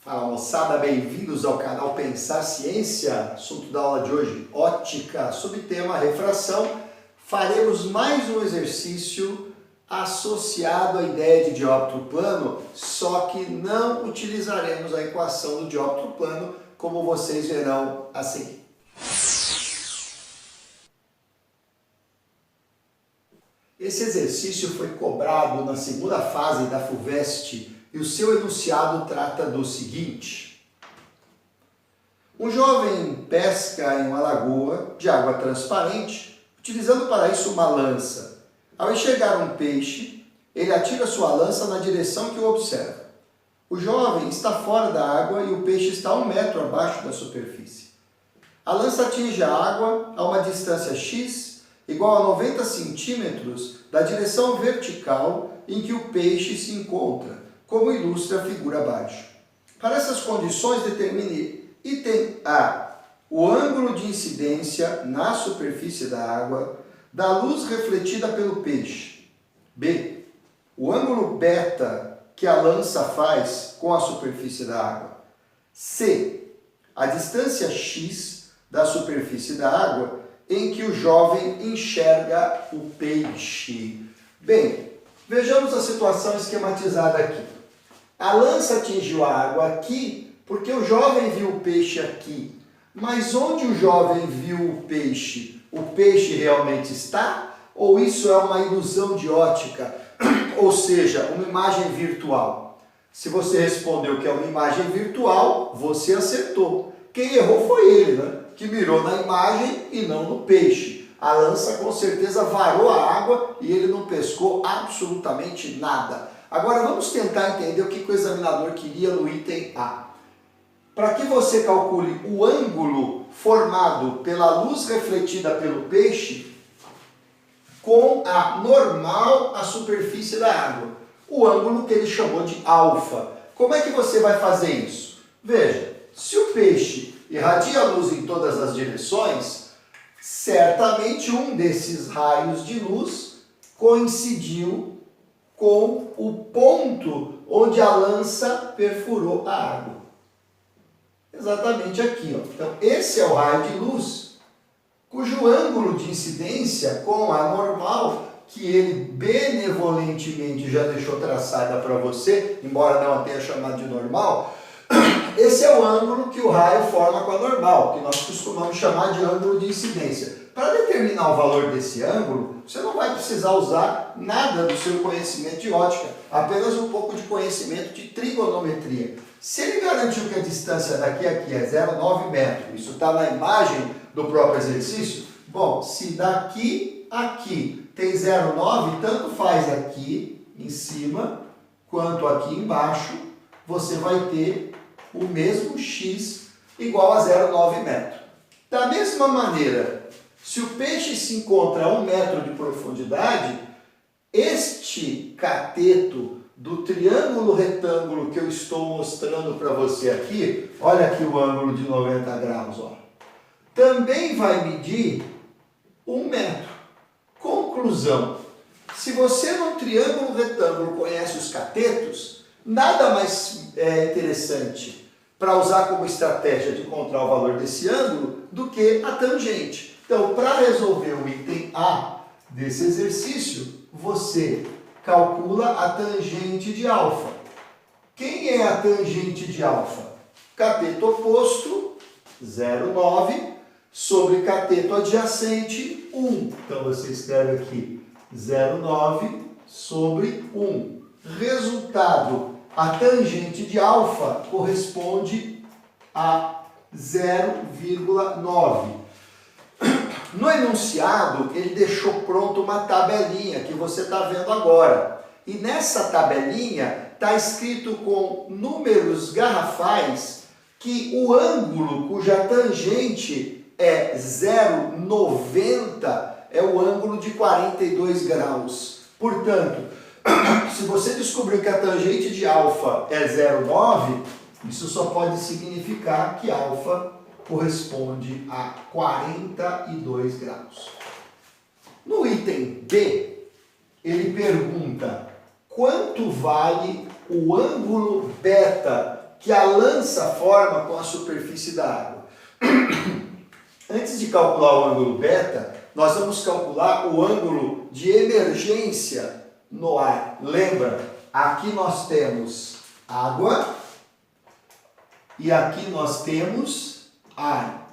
Fala moçada, bem-vindos ao canal Pensar Ciência. Assunto da aula de hoje, ótica, sob tema refração. Faremos mais um exercício associado à ideia de dióptro plano, só que não utilizaremos a equação do dióptro plano, como vocês verão a seguir. Esse exercício foi cobrado na segunda fase da FUVEST e o seu enunciado trata do seguinte: um jovem pesca em uma lagoa de água transparente, utilizando para isso uma lança. Ao enxergar um peixe, ele atira sua lança na direção que o observa. O jovem está fora da água e o peixe está a 1 metro abaixo da superfície. A lança atinge a água a uma distância x igual a 90 centímetros da direção vertical em que o peixe se encontra, como ilustra a figura abaixo. Para essas condições, determine item A, o ângulo de incidência na superfície da água da luz refletida pelo peixe. B, o ângulo beta que a lança faz com a superfície da água. C, a distância x da superfície da água em que o jovem enxerga o peixe. Bem, vejamos a situação esquematizada aqui. A lança atingiu a água aqui porque o jovem viu o peixe aqui. Mas onde o jovem viu o peixe realmente está? Ou isso é uma ilusão de ótica? Ou seja, uma imagem virtual? Se você respondeu que é uma imagem virtual, você acertou. Quem errou foi ele, né? Que mirou na imagem e não no peixe. A lança com certeza varou a água e ele não pescou absolutamente nada. Agora vamos tentar entender o que o examinador queria no item A. Para que você calcule o ângulo formado pela luz refletida pelo peixe com a normal à superfície da água. O ângulo que ele chamou de alfa. Como é que você vai fazer isso? Veja, se o peixe irradia a luz em todas as direções, certamente um desses raios de luz coincidiu com o ponto onde a lança perfurou a água. Exatamente aqui, ó. Então, esse é o raio de luz, cujo ângulo de incidência com a normal, que ele benevolentemente já deixou traçada para você, embora não a tenha chamado de normal, esse é o ângulo que o raio forma com a normal, que nós costumamos chamar de ângulo de incidência. Para determinar o valor desse ângulo, você não vai precisar usar nada do seu conhecimento de ótica, apenas um pouco de conhecimento de trigonometria. Se ele garantiu que a distância daqui a aqui é 0,9 metros, isso está na imagem do próprio exercício, bom, se daqui a aqui tem 0,9, tanto faz aqui em cima quanto aqui embaixo, você vai ter o mesmo x igual a 0,9 metro. Da mesma maneira, se o peixe se encontra a 1 metro de profundidade, este cateto do triângulo retângulo que eu estou mostrando para você aqui, olha aqui o ângulo de 90 graus, ó, também vai medir 1 metro. Conclusão: se você no triângulo retângulo conhece os catetos, nada mais interessante para usar como estratégia de encontrar o valor desse ângulo do que a tangente. Então, para resolver o item A desse exercício, você calcula a tangente de alfa. Quem é a tangente de alfa? Cateto oposto, 0,9, sobre cateto adjacente, 1. Então, você escreve aqui 0,9 sobre 1. Resultado: a tangente de alfa corresponde a 0,9. No enunciado, ele deixou pronto uma tabelinha que você está vendo agora. E nessa tabelinha está escrito com números garrafais que o ângulo cuja tangente é 0,90 é o ângulo de 42 graus. Portanto, se você descobriu que a tangente de alfa é 0,9, isso só pode significar que alfa corresponde a 42 graus. No item B, ele pergunta quanto vale o ângulo beta que a lança forma com a superfície da água. Antes de calcular o ângulo beta, nós vamos calcular o ângulo de emergência no ar. Lembra, aqui nós temos água e aqui nós temos ar.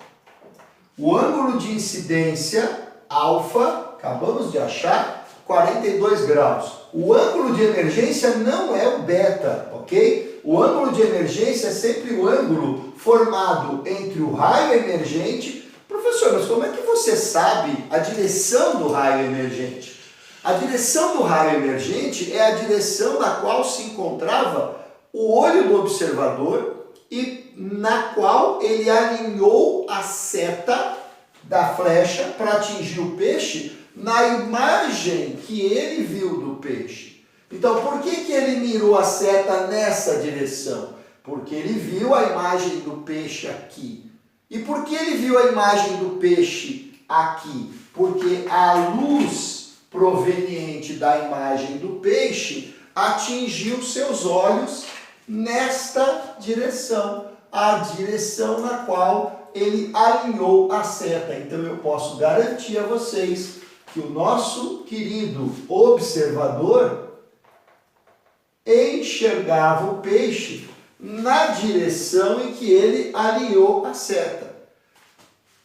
O ângulo de incidência, alfa, acabamos de achar, 42 graus. O ângulo de emergência não é o beta, ok? O ângulo de emergência é sempre o ângulo formado entre o raio emergente. Professor, mas como é que você sabe a direção do raio emergente? A direção do raio emergente é a direção na qual se encontrava o olho do observador e na qual ele alinhou a seta da flecha para atingir o peixe na imagem que ele viu do peixe. Então, por que ele mirou a seta nessa direção? Porque ele viu a imagem do peixe aqui. E por que ele viu a imagem do peixe aqui? Porque a luz proveniente da imagem do peixe atingiu seus olhos nesta direção, a direção na qual ele alinhou a seta. Então eu posso garantir a vocês que o nosso querido observador enxergava o peixe na direção em que ele alinhou a seta.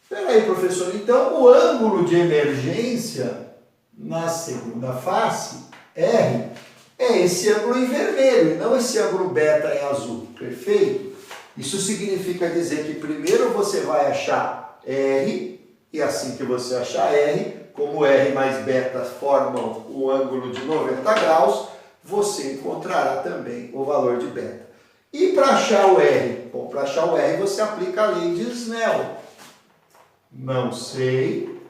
Espera aí, professor, então o ângulo de emergência na segunda face, R, é esse ângulo em vermelho e não esse ângulo beta em azul. Perfeito? Isso significa dizer que primeiro você vai achar R, e assim que você achar R, como R mais beta formam o ângulo de 90 graus, você encontrará também o valor de beta. E para achar o R? Bom, para achar o R você aplica a lei de Snell. Não sei.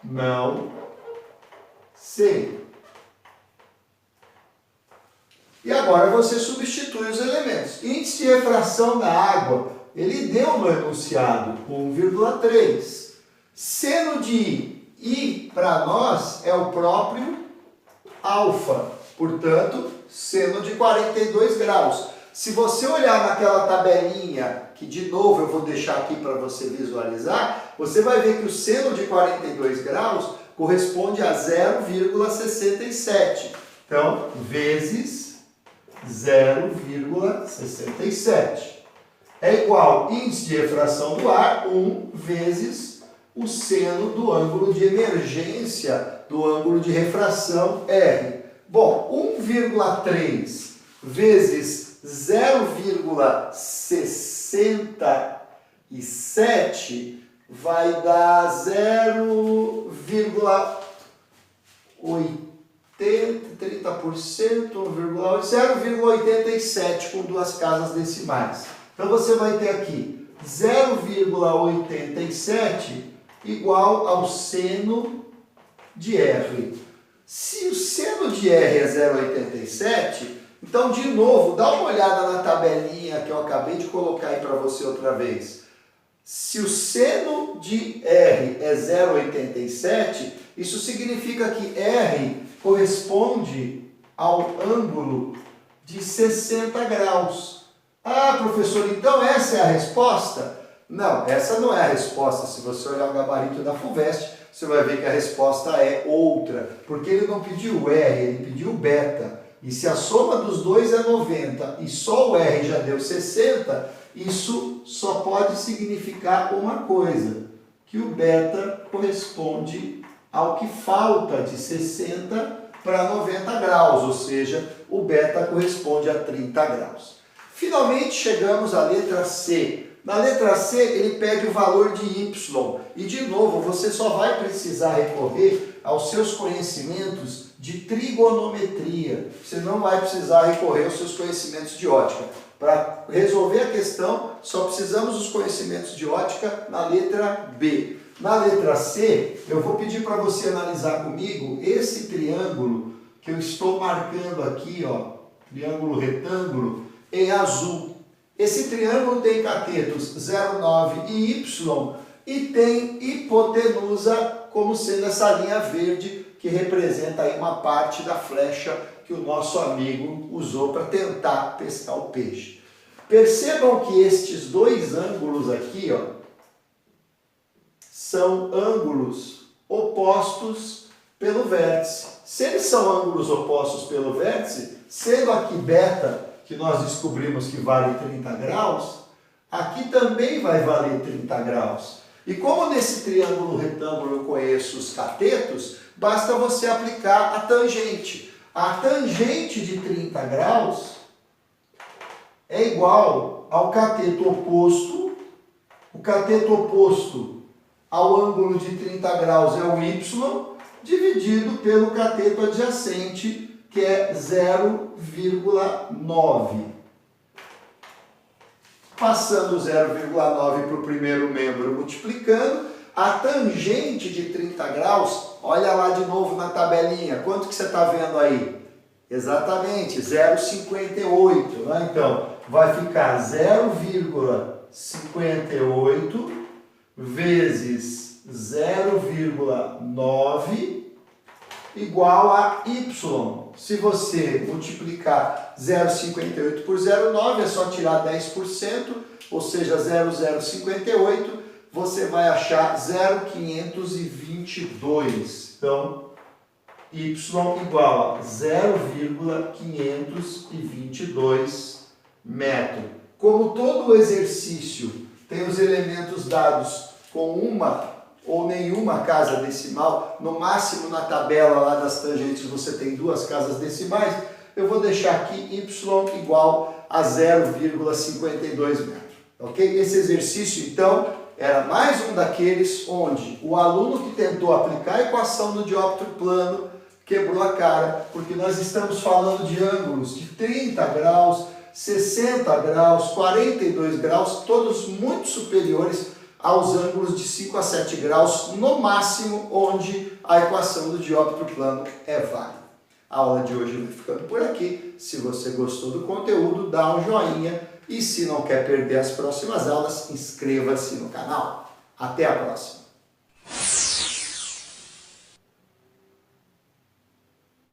Não sei. E agora você substitui os elementos. Índice de refração da água, ele deu no enunciado 1,3. Seno de I para nós é o próprio alfa. Portanto, seno de 42 graus. Se você olhar naquela tabelinha, que de novo eu vou deixar aqui para você visualizar, você vai ver que o seno de 42 graus corresponde a 0,67. Então, vezes 0,67. É igual índice de refração do ar, 1 vezes o seno do ângulo de emergência, do ângulo de refração, R. Bom, 1,3 vezes 0,67 vai dar 0,87 com duas casas decimais. Então você vai ter aqui 0,87 igual ao seno de R. Se o seno de R é 0,87, então de novo, dá uma olhada na tabelinha que eu acabei de colocar aí para você outra vez. Se o seno de R é 0,87, isso significa que R corresponde ao ângulo de 60 graus. Ah, professor, então essa é a resposta? Não, essa não é a resposta. Se você olhar o gabarito da FUVEST, você vai ver que a resposta é outra, porque ele não pediu o R, ele pediu o beta. E se a soma dos dois é 90 e só o R já deu 60, isso só pode significar uma coisa, que o beta corresponde ao que falta de 60 para 90 graus, ou seja, o beta corresponde a 30 graus. Finalmente chegamos à letra C. Na letra C, ele pede o valor de Y. E, de novo, você só vai precisar recorrer aos seus conhecimentos de trigonometria. Você não vai precisar recorrer aos seus conhecimentos de ótica. Para resolver a questão, só precisamos dos conhecimentos de ótica na letra B. Na letra C, eu vou pedir para você analisar comigo esse triângulo que eu estou marcando aqui, ó, triângulo retângulo, em azul. Esse triângulo tem catetos 0,9 e Y e tem hipotenusa como sendo essa linha verde que representa aí uma parte da flecha que o nosso amigo usou para tentar pescar o peixe. Percebam que estes dois ângulos aqui, ó, são ângulos opostos pelo vértice. Se eles são ângulos opostos pelo vértice, sendo aqui beta, que nós descobrimos que vale 30 graus, aqui também vai valer 30 graus. E como nesse triângulo retângulo eu conheço os catetos, basta você aplicar a tangente. A tangente de 30 graus é igual ao cateto oposto. O cateto oposto ao ângulo de 30 graus é o y, dividido pelo cateto adjacente, que é 0,9. Passando 0,9 para o primeiro membro, multiplicando, a tangente de 30 graus, olha lá de novo na tabelinha, quanto que você está vendo aí? Exatamente, 0,58, né? Então, vai ficar 0,58 vezes 0,9 igual a y. Se você multiplicar 0,58 por 0,9, é só tirar 10%, ou seja, 0,058, você vai achar 0,522. Então, y igual a 0,522 metro. Como todo exercício tem os elementos dados com uma ou nenhuma casa decimal, no máximo na tabela lá das tangentes você tem duas casas decimais, eu vou deixar aqui y igual a 0,52 metros, ok? Esse exercício, então, era mais um daqueles onde o aluno que tentou aplicar a equação do dióptro plano quebrou a cara, porque nós estamos falando de ângulos de 30 graus, 60 graus, 42 graus, todos muito superiores aos ângulos de 5 a 7 graus, no máximo, onde a equação do dióptro plano é válida. A aula de hoje vai ficando por aqui. Se você gostou do conteúdo, dá um joinha e se não quer perder as próximas aulas, inscreva-se no canal. Até a próxima!